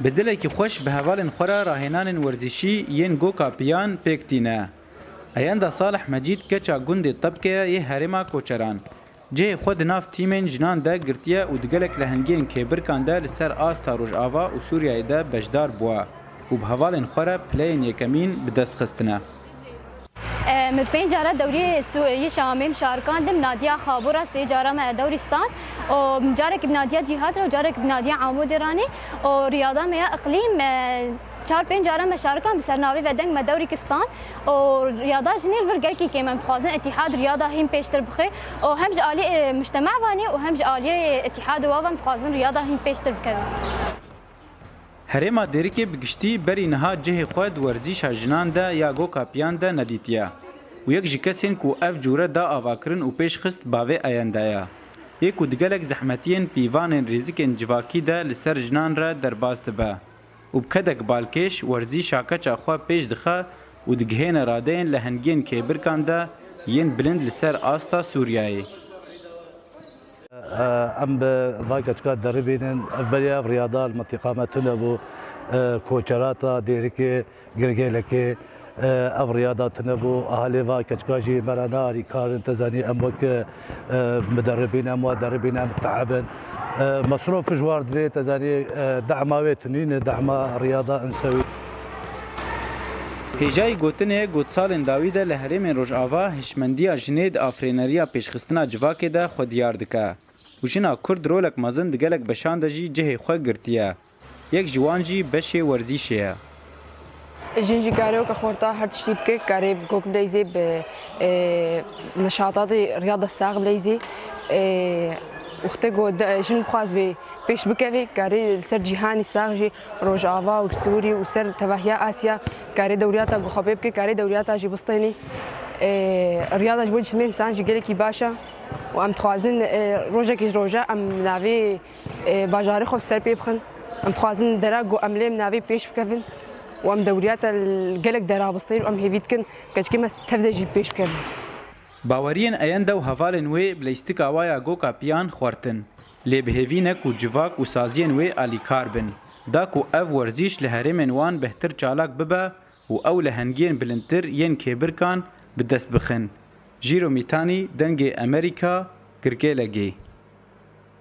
بدلکی خوش به حوالن خورا راهنان ورزشی ین گوکا پیان پکتینه. ایند صالح مجید کچا گند طبقه یه هرما کوچران. جه خود ناف تیمن جنان ده گرتیه و دگلک لهنگین کبرکان ده لسر آستا روجاوا و سوریای ده بجدار بوا و به حوالن خورا پلین یکمین بدست خستنه. من 5 جاره دوری سوریه شامم شارکان دم نادیا خابورا 3 جاره ما دورستان و جاره که نادیا جهاد و جاره که نادیا عمود رانی و ریاضه ما اقلیم 4-5 جاره ما شارکان بسرناوی و دنگ ما دوری کستان و ریاضه جنیل ورگه کی که من تخوازن اتحاد ریاضه هم پیشتر بخی و همج عالی مجتمع وانی و همج عالی اتحاد و هم تخوازن ریاضه هم پیشتر بکنن. هرما دریکه بگشتی بری نها جه خود ورزش جنان ده یا گوکا پیان ده ندیتیه و یک جکسین کو اف جوره دا آواکرن و پیش خست باوی آینده یک و دگلک زحمتین پیوان ریزکن جواکی ده لسر جنان را درباست به و بکدک بالکش ورزش کچا خوا پیش دخه و دگهین رادین لهنگین که برکان ده ین بلند لسر آستا سوریایی ام باكتكات دربين بليا رياضه المنطقه متنا بو كوچراتا ديركي گرگلكي او رياضات نبو اهالي باكتكاجي مراناري كارن تزاني امك مدربين مدربين متعبن مصروف جوار دي تزاني دعمه تنين دعم رياضه انسوي هجای گوتنه گوتسالن داویده لهرم روجاوا هشمندیا جنید آفرینریا پیشخستنا جواکه ده خودیار دکه و جنا کرد رولک مزن دگلک بشانده جی جه خو گرتیه یک جوان جی بشه ورزیشه جنجي كاريو كخورتا هر تشتي بكي كاري بكوك بليزي بنشاطات رياضة الساق بليزي وقتكو جن بخواز بيش بكافي كاري سر جيهاني ساغجي روجافا والسوري وسر تباهيا آسيا كاري دورياتا خبيب كي كاري دورياتا جي بسطيني الرياضة جبوج سمين إنسان جي قلكي باشا وأم تخوازن روجا كيش روجا أم نافي باجاري خوف سر بيبخن أم تخوازن دراغو أم ليم نافي بيش بكافن وأم دورياتا القلق درا بسطين وأم هيفيتكن كما تفزا جي بيش بكافن باورین اینده و حوالن وی بلیستک آوایا گوکا پیان خورتن لی بهوینک و جواک و سازین وی آلیکار بن دا کو اف ورزیش لهرمن وان بهتر چالاک ببه و او لهنگین بلندتر ین کبرکان بدست بخن جیرو میتانی دنگ امریکا کرکه لگی